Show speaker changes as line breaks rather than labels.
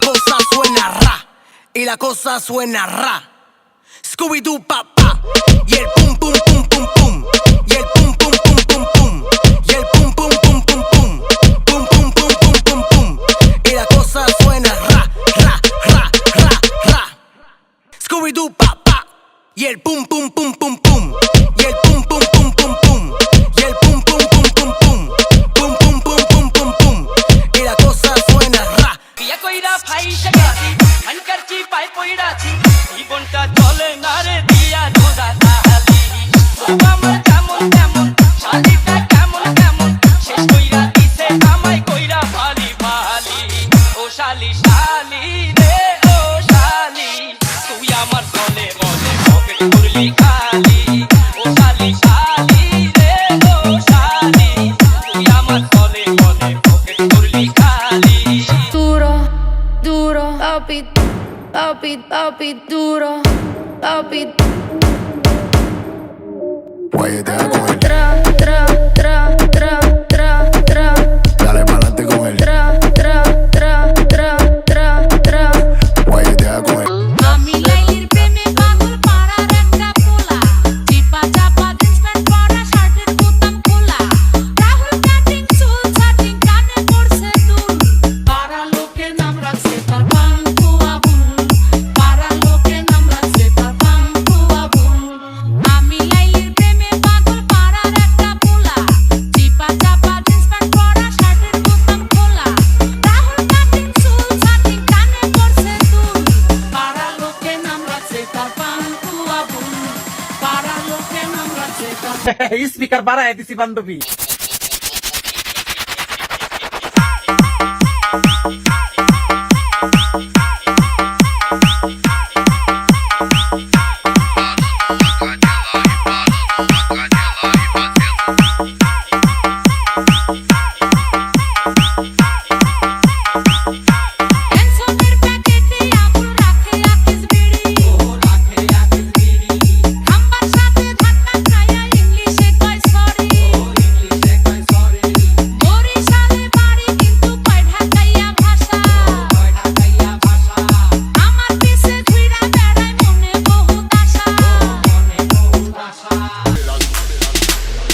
cosa suena ra, y la cosa suena ra. Scooby-Doo papá, y el pum pum pum pum pum, y el pum pum pum pum pum, y el pum pum pum pum pum, pum pum pum pum pum pum, y la cosa suena ra, ra, ra, ra, ra. Scooby-Doo papá, y el pum pum pum pum pum, y el pum pum pum pum pum, y el pum pum pum pum pum, pum pum pum pum pum pum, y la cosa suena ra.
বিয়া কইরা ফাইসা গেছি আনকার কি পাই পইড়াছি জীবনটা চলে না রে দিয়া রোজা তাহালি আমার কেমন কেমন শালিটা কেমন কেমন শেষ কইরা দিছে আমায় কইরা ফালি ফালি ও শালি শালি রে ও শালি তুই আমার বলে বলে পকেট করলি খালি ও শালি শালি রে ও শালি তুই আমার বলে বলে পকেট করলি খালি
Duro, duro, papi, papi, papi, duro, papi.
Guayetea con él,
Tra, tra, tra, tra, tra, tra,
dale pa'lante con él.
tra, tra, tra, tra, tra, tra.
Guayetea con él.
আমি লাইলির প্রেমে পাগল পাড়ার একটা পোলা চিপা চাপা জিন্স প্যান্ট পরা শার্টের বোতাম খোলা রাহুল কাটিং চুল ছাটিং কানে পড়ছে দুল পাড়া লোকে নাম রাখছে তার পাঙ্কু আবুল পাড়া লোকে নাম রাখছে তার পাঙ্কু আবুল আমি লাইলির প্রেমে পাগল পাড়ার একটা পোলা চিপা চাপা জিন্স প্যান্ট পরা শার্টের বোতাম খোলা রাহুল কাটিং চুল ছাটিং কানে পড়ছে দুল পাড়া লোকে নাম রাখছে তার পাঙ্কু আবুল পাড়া লোকে নাম রাখছে তার
স্পিকার বাড়ায় দিছি বান্ধবী